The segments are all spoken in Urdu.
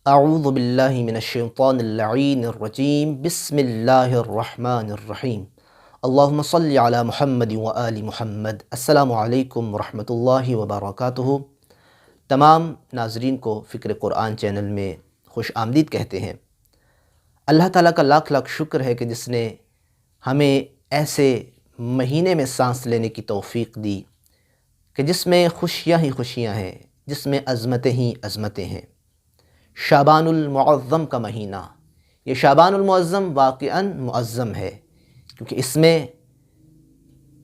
اعوذ باللہ من الشیطان اللعین الرجیم بسم اللہ الرحمن الرحیم اللہم صلی علی محمد و آل محمد۔ السلام علیکم ورحمۃ اللہ وبرکاتہ۔ تمام ناظرین کو فکر قرآن چینل میں خوش آمدید کہتے ہیں۔ اللہ تعالیٰ کا لاکھ لاکھ شکر ہے کہ جس نے ہمیں ایسے مہینے میں سانس لینے کی توفیق دی کہ جس میں خوشیاں ہی خوشیاں ہیں، جس میں عظمتیں ہی عظمتیں ہیں۔ شعبان المعظم کا مہینہ، یہ شعبان المعظم واقعاً معظم ہے، کیونکہ اس میں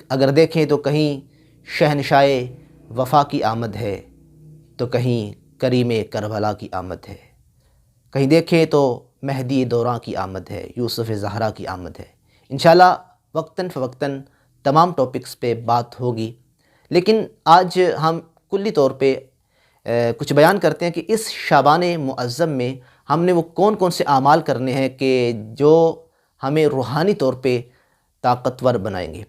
اگر دیکھیں تو کہیں شہنشاہ وفا کی آمد ہے تو کہیں کریم کربلا کی آمد ہے، کہیں دیکھیں تو مہدی دوراں کی آمد ہے، یوسف زہرا کی آمد ہے۔ انشاءاللہ وقتاً فوقتاً تمام ٹاپکس پہ بات ہوگی، لیکن آج ہم کلی طور پہ کچھ بیان کرتے ہیں کہ اس شعبان معظم میں ہم نے وہ کون کون سے اعمال کرنے ہیں کہ جو ہمیں روحانی طور پہ طاقتور بنائیں گے۔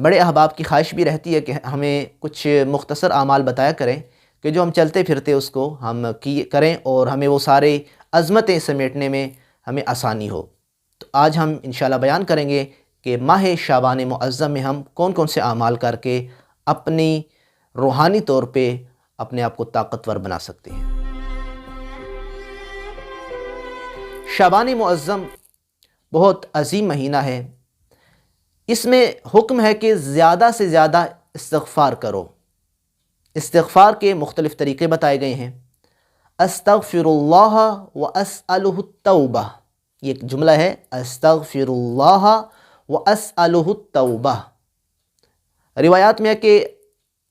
بڑے احباب کی خواہش بھی رہتی ہے کہ ہمیں کچھ مختصر اعمال بتایا کریں کہ جو ہم چلتے پھرتے اس کو ہم کریں اور ہمیں وہ سارے عظمتیں سمیٹنے میں ہمیں آسانی ہو۔ تو آج ہم انشاءاللہ بیان کریں گے کہ ماہ شعبان معظم میں ہم کون کون سے اعمال کر کے اپنی روحانی طور پہ اپنے آپ کو طاقتور بنا سکتے ہیں۔ شعبان معظم بہت عظیم مہینہ ہے۔ اس میں حکم ہے کہ زیادہ سے زیادہ استغفار کرو۔ استغفار کے مختلف طریقے بتائے گئے ہیں۔ استغفر اللہ واسألہ التوبہ، یہ ایک جملہ ہے، استغفر اللہ واسألہ التوبہ۔ روایات میں ہے کہ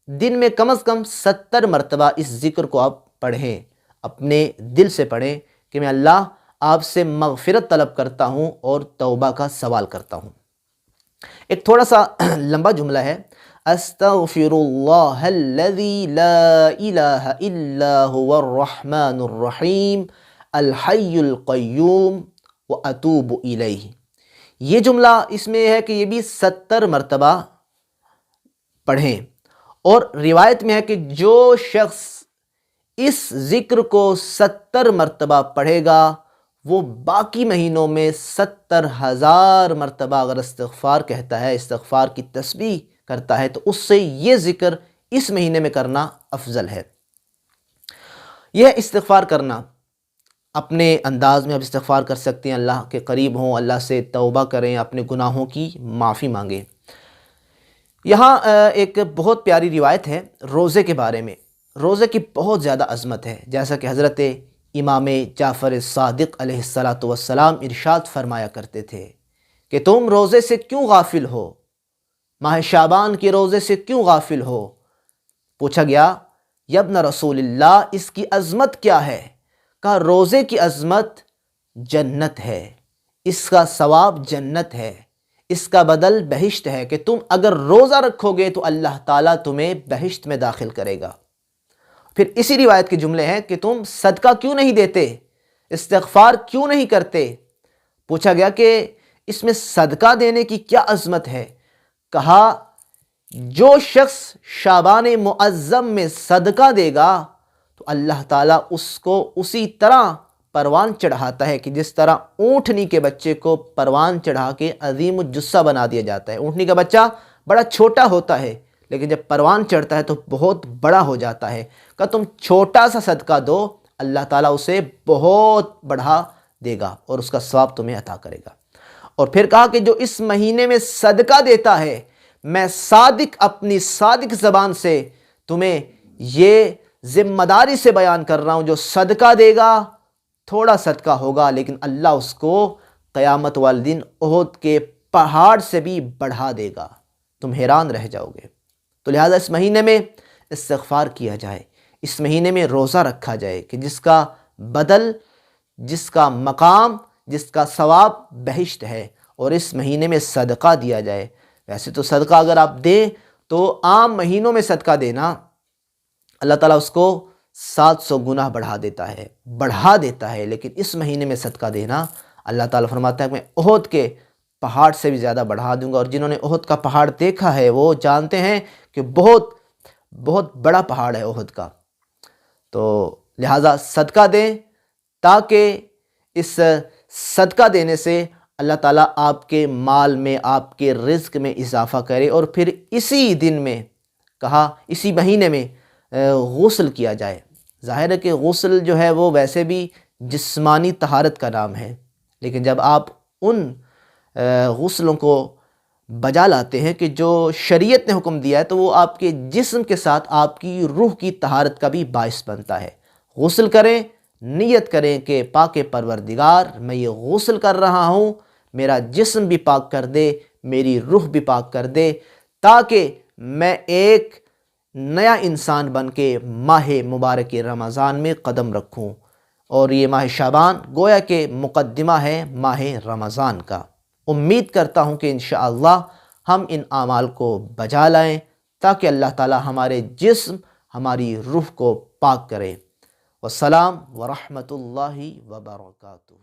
دن میں کم از کم 70 مرتبہ اس ذکر کو آپ پڑھیں، اپنے دل سے پڑھیں کہ میں اللہ آپ سے مغفرت طلب کرتا ہوں اور توبہ کا سوال کرتا ہوں۔ ایک تھوڑا سا لمبا جملہ ہے، استغفر اللہ الذی لا الہ الا هو الرحمن الرحیم الحی القیوم واتوب الیہ۔ یہ جملہ اس میں ہے کہ یہ بھی 70 مرتبہ پڑھیں، اور روایت میں ہے کہ جو شخص اس ذکر کو 70 مرتبہ پڑھے گا وہ باقی مہینوں میں 70,000 مرتبہ اگر استغفار کہتا ہے، استغفار کی تسبیح کرتا ہے، تو اس سے یہ ذکر اس مہینے میں کرنا افضل ہے۔ یہ استغفار کرنا اپنے انداز میں اب استغفار کر سکتے ہیں، اللہ کے قریب ہوں، اللہ سے توبہ کریں، اپنے گناہوں کی معافی مانگیں۔ یہاں ایک بہت پیاری روایت ہے روزے کے بارے میں۔ روزے کی بہت زیادہ عظمت ہے، جیسا کہ حضرت امام جعفر صادق علیہ السلام ارشاد فرمایا کرتے تھے کہ تم روزے سے کیوں غافل ہو، ماہ شعبان کے روزے سے کیوں غافل ہو؟ پوچھا گیا یا ابن رسول اللہ اس کی عظمت کیا ہے؟ کہا روزے کی عظمت جنت ہے، اس کا ثواب جنت ہے، اس کا بدل بہشت ہے، کہ تم اگر روزہ رکھو گے تو اللہ تعالیٰ تمہیں بہشت میں داخل کرے گا۔ پھر اسی روایت کے جملے ہیں کہ تم صدقہ کیوں نہیں دیتے، استغفار کیوں نہیں کرتے؟ پوچھا گیا کہ اس میں صدقہ دینے کی کیا عظمت ہے؟ کہا جو شخص شعبان معظم میں صدقہ دے گا تو اللہ تعالیٰ اس کو اسی طرح پروان چڑھاتا ہے کہ جس طرح اونٹنی کے بچے کو پروان چڑھا کے عظیم الجثہ بنا دیا جاتا ہے۔ اونٹنی کا بچہ بڑا چھوٹا ہوتا ہے لیکن جب پروان چڑھتا ہے تو بہت بڑا ہو جاتا ہے۔ کہ تم چھوٹا سا صدقہ دو، اللہ تعالیٰ اسے بہت بڑھا دے گا اور اس کا ثواب تمہیں عطا کرے گا۔ اور پھر کہا کہ جو اس مہینے میں صدقہ دیتا ہے، میں صادق اپنی صادق زبان سے تمہیں یہ ذمہ داری سے بیان کر رہا ہوں، جو صدقہ دے گا تھوڑا صدقہ ہوگا لیکن اللہ اس کو قیامت والے دن احد کے پہاڑ سے بھی بڑھا دے گا، تم حیران رہ جاؤ گے۔ تو لہٰذا اس مہینے میں استغفار کیا جائے، اس مہینے میں روزہ رکھا جائے کہ جس کا بدل، جس کا مقام، جس کا ثواب بہشت ہے، اور اس مہینے میں صدقہ دیا جائے۔ ویسے تو صدقہ اگر آپ دیں تو عام مہینوں میں صدقہ دینا اللہ تعالیٰ اس کو 700 گنا بڑھا دیتا ہے، لیکن اس مہینے میں صدقہ دینا اللہ تعالیٰ فرماتا ہے کہ میں احد کے پہاڑ سے بھی زیادہ بڑھا دوں گا۔ اور جنہوں نے احد کا پہاڑ دیکھا ہے وہ جانتے ہیں کہ بہت بہت بڑا پہاڑ ہے احد کا۔ تو لہٰذا صدقہ دیں، تاکہ اس صدقہ دینے سے اللہ تعالیٰ آپ کے مال میں، آپ کے رزق میں اضافہ کرے، اور پھر اسی دن میں کہا، اسی مہینے میں غسل کیا جائے۔ ظاہر ہے کہ غسل جو ہے وہ ویسے بھی جسمانی طہارت کا نام ہے، لیکن جب آپ ان غسلوں کو بجا لاتے ہیں کہ جو شریعت نے حکم دیا ہے، تو وہ آپ کے جسم کے ساتھ آپ کی روح کی طہارت کا بھی باعث بنتا ہے۔ غسل کریں، نیت کریں کہ پاک پروردگار میں یہ غسل کر رہا ہوں، میرا جسم بھی پاک کر دے، میری روح بھی پاک کر دے، تاکہ میں ایک نیا انسان بن کے ماہ مبارک رمضان میں قدم رکھوں۔ اور یہ ماہ شعبان گویا کہ مقدمہ ہے ماہ رمضان کا۔ امید کرتا ہوں کہ انشاءاللہ ہم ان اعمال کو بجا لائیں، تاکہ اللہ تعالی ہمارے جسم، ہماری روح کو پاک کرے۔ والسلام ورحمۃ اللہ وبرکاتہ۔